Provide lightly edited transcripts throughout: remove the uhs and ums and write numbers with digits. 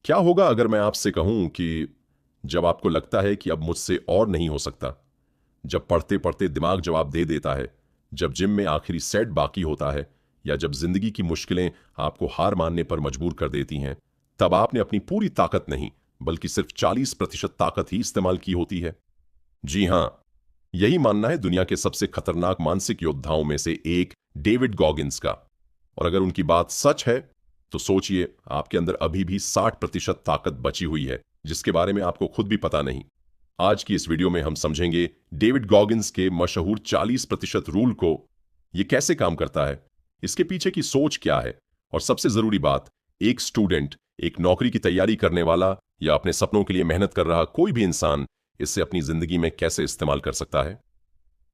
क्या होगा अगर मैं आपसे कहूं कि जब आपको लगता है कि अब मुझसे और नहीं हो सकता, जब पढ़ते पढ़ते दिमाग जवाब दे देता है, जब जिम में आखिरी सेट बाकी होता है, या जब जिंदगी की मुश्किलें आपको हार मानने पर मजबूर कर देती हैं, तब आपने अपनी पूरी ताकत नहीं बल्कि सिर्फ 40% ताकत ही इस्तेमाल की होती है। जी हां, यही मानना है दुनिया के सबसे खतरनाक मानसिक योद्धाओं में से एक डेविड गॉगिंस का। और अगर उनकी बात सच है, तो सोचिए आपके अंदर अभी भी 60% ताकत बची हुई है, जिसके बारे में आपको खुद भी पता नहीं। आज की इस वीडियो में हम समझेंगे डेविड गॉगिंस के मशहूर 40% रूल को, ये कैसे काम करता है, इसके पीछे की सोच क्या है, और सबसे जरूरी बात, एक स्टूडेंट, एक नौकरी की तैयारी करने वाला या अपने सपनों के लिए मेहनत कर रहा कोई भी इंसान इसे अपनी जिंदगी में कैसे इस्तेमाल कर सकता है।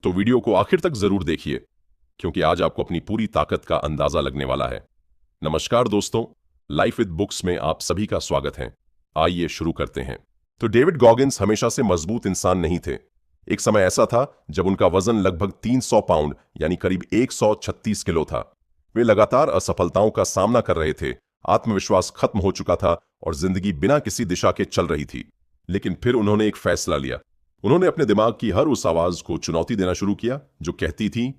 तो वीडियो को आखिर तक जरूर देखिए, क्योंकि आज आपको अपनी पूरी ताकत का अंदाजा लगने वाला है। नमस्कार दोस्तों, लाइफ विद बुक्स में आप सभी का स्वागत है। आइए शुरू करते हैं। तो डेविड गॉगिंस हमेशा से मजबूत इंसान नहीं थे। एक समय ऐसा था जब उनका वजन लगभग 300 पाउंड यानी करीब 136 किलो था। वे लगातार असफलताओं का सामना कर रहे थे, आत्मविश्वास खत्म हो चुका था और जिंदगी बिना किसी दिशा के चल रही थी। लेकिन फिर उन्होंने एक फैसला लिया। उन्होंने अपने दिमाग की हर उस आवाज को चुनौती देना शुरू किया जो कहती थी,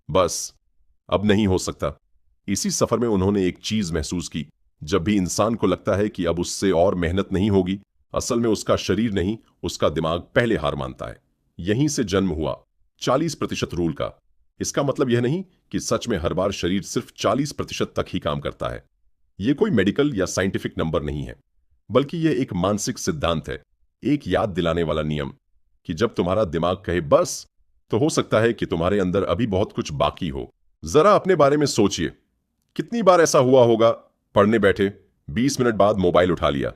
बस अब नहीं हो सकता। इसी सफर में उन्होंने एक चीज महसूस की। जब भी इंसान को लगता है कि अब उससे और मेहनत नहीं होगी, असल में उसका शरीर नहीं, उसका दिमाग पहले हार मानता है। यहीं से जन्म हुआ 40% रूल का। इसका मतलब यह नहीं कि सच में हर बार शरीर सिर्फ 40% तक ही काम करता है। यह कोई मेडिकल या साइंटिफिक नंबर नहीं है, बल्कि यह एक मानसिक सिद्धांत है, एक याद दिलाने वाला नियम कि जब तुम्हारा दिमाग कहे बस, तो हो सकता है कि तुम्हारे अंदर अभी बहुत कुछ बाकी हो। जरा अपने बारे में सोचिए, कितनी बार ऐसा हुआ होगा, पढ़ने बैठे, 20 मिनट बाद मोबाइल उठा लिया,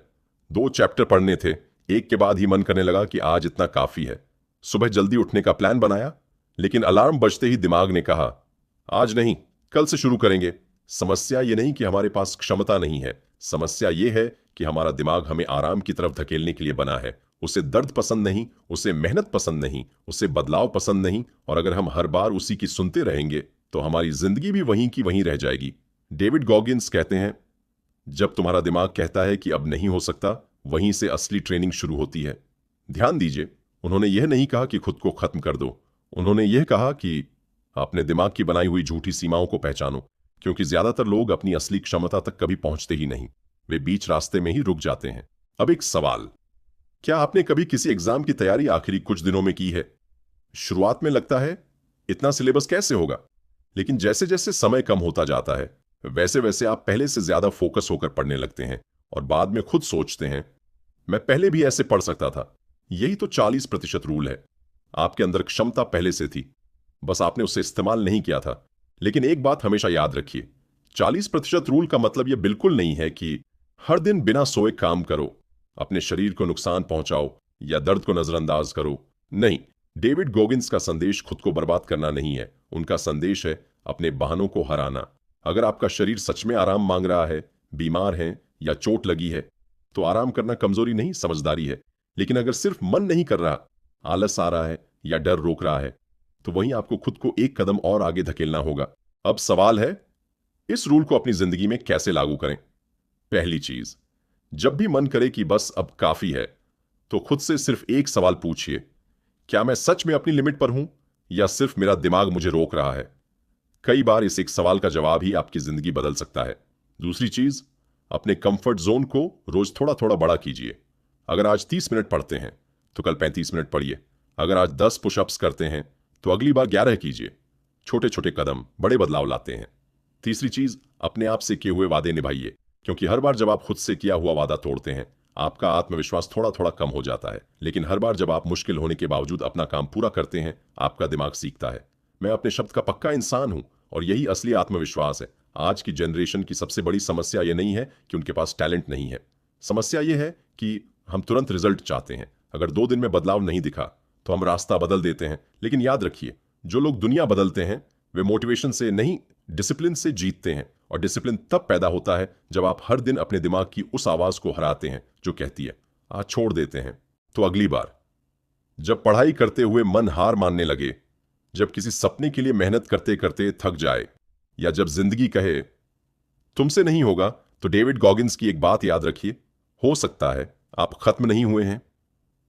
2 चैप्टर पढ़ने थे, एक के बाद ही मन करने लगा कि आज इतना काफी है। सुबह जल्दी उठने का प्लान बनाया, लेकिन अलार्म बजते ही दिमाग ने कहा, आज नहीं, कल से शुरू करेंगे। समस्या ये नहीं कि हमारे पास क्षमता नहीं है, समस्या ये है कि हमारा दिमाग हमें आराम की तरफ धकेलने के लिए बना है। उसे दर्द पसंद नहीं, उसे मेहनत पसंद नहीं, उसे बदलाव पसंद नहीं। और अगर हम हर बार उसी की सुनते रहेंगे, तो हमारी जिंदगी भी वहीं की वहीं रह जाएगी। डेविड गॉगिंस कहते हैं, जब तुम्हारा दिमाग कहता है कि अब नहीं हो सकता, वहीं से असली ट्रेनिंग शुरू होती है। ध्यान दीजिए, उन्होंने यह नहीं कहा कि खुद को खत्म कर दो। उन्होंने यह कहा कि अपने दिमाग की बनाई हुई झूठी सीमाओं को पहचानो, क्योंकि ज्यादातर लोग अपनी असली क्षमता तक कभी पहुंचते ही नहीं, वे बीच रास्ते में ही रुक जाते हैं। अब एक सवाल, क्या आपने कभी किसी एग्जाम की तैयारी आखिरी कुछ दिनों में की है? शुरुआत में लगता है इतना सिलेबस कैसे होगा, लेकिन जैसे जैसे समय कम होता जाता है, वैसे वैसे आप पहले से ज्यादा फोकस होकर पढ़ने लगते हैं और बाद में खुद सोचते हैं, मैं पहले भी ऐसे पढ़ सकता था। यही तो 40% रूल है। आपके अंदर क्षमता पहले से थी, बस आपने उसे इस्तेमाल नहीं किया था। लेकिन एक बात हमेशा याद रखिए, 40% रूल का मतलब यह बिल्कुल नहीं है कि हर दिन बिना सोए काम करो, अपने शरीर को नुकसान पहुंचाओ या दर्द को नजरअंदाज करो। नहीं, डेविड गॉगिंस का संदेश खुद को बर्बाद करना नहीं है, उनका संदेश है अपने बहानों को हराना। अगर आपका शरीर सच में आराम मांग रहा है, बीमार है या चोट लगी है, तो आराम करना कमजोरी नहीं, समझदारी है। लेकिन अगर सिर्फ मन नहीं कर रहा, आलस आ रहा है या डर रोक रहा है, तो वहीं आपको खुद को एक कदम और आगे धकेलना होगा। अब सवाल है, इस रूल को अपनी जिंदगी में कैसे लागू करें? पहली चीज, जब भी मन करे कि बस अब काफी है, तो खुद से सिर्फ एक सवाल पूछिए, क्या मैं सच में अपनी लिमिट पर हूं या सिर्फ मेरा दिमाग मुझे रोक रहा है? कई बार इस एक सवाल का जवाब ही आपकी जिंदगी बदल सकता है। दूसरी चीज, अपने कंफर्ट जोन को रोज थोड़ा थोड़ा बड़ा कीजिए। अगर आज 30 मिनट पढ़ते हैं, तो कल 35 मिनट पढ़िए। अगर आज 10 पुशअप्स करते हैं, तो अगली बार 11 कीजिए। छोटे छोटे कदम बड़े बदलाव लाते हैं। तीसरी चीज, अपने आप से किए हुए वादे निभाइए, क्योंकि हर बार जब आप खुद से किया हुआ वादा तोड़ते हैं, आपका आत्मविश्वास थोड़ा थोड़ा कम हो जाता है। लेकिन हर बार जब आप मुश्किल होने के बावजूद अपना काम पूरा करते हैं, आपका दिमाग सीखता है, मैं अपने शब्द का पक्का इंसान हूं। और यही असली आत्मविश्वास है। आज की जनरेशन की सबसे बड़ी समस्या यह नहीं है कि उनके पास टैलेंट नहीं है, समस्या यह है कि हम तुरंत रिजल्ट चाहते हैं। अगर 2 दिन में बदलाव नहीं दिखा, तो हम रास्ता बदल देते हैं। लेकिन याद रखिए, जो लोग दुनिया बदलते हैं, वे मोटिवेशन से नहीं, डिसिप्लिन से जीतते हैं। और डिसिप्लिन तब पैदा होता है जब आप हर दिन अपने दिमाग की उस आवाज को हराते हैं जो कहती है आज छोड़ देते हैं। तो अगली बार जब पढ़ाई करते हुए मन हार मानने लगे, जब किसी सपने के लिए मेहनत करते करते थक जाए, या जब जिंदगी कहे तुमसे नहीं होगा, तो डेविड गॉगिंस की एक बात याद रखिए, हो सकता है आप खत्म नहीं हुए हैं।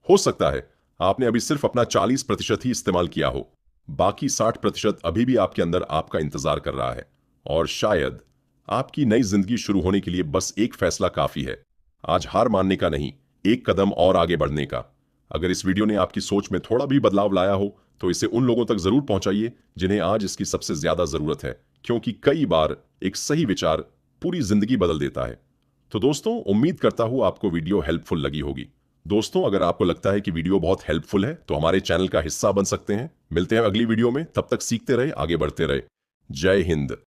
हो सकता है आपने अभी सिर्फ अपना 40% ही इस्तेमाल किया हो, बाकी 60% अभी भी आपके अंदर आपका इंतजार कर रहा है। और शायद आपकी नई जिंदगी शुरू होने के लिए बस एक फैसला काफी है, आज हार मानने का नहीं, एक कदम और आगे बढ़ने का। अगर इस वीडियो ने आपकी सोच में थोड़ा भी बदलाव लाया हो तो इसे उन लोगों तक जरूर पहुंचाइए जिन्हें आज इसकी सबसे ज्यादा जरूरत है, क्योंकि कई बार एक सही विचार पूरी जिंदगी बदल देता है। तो दोस्तों, उम्मीद करता हूं आपको वीडियो हेल्पफुल लगी होगी। दोस्तों, अगर आपको लगता है कि वीडियो बहुत हेल्पफुल है तो हमारे चैनल का हिस्सा बन सकते हैं। मिलते हैं अगली वीडियो में, तब तक सीखते रहे, आगे बढ़ते रहे। जय हिंद।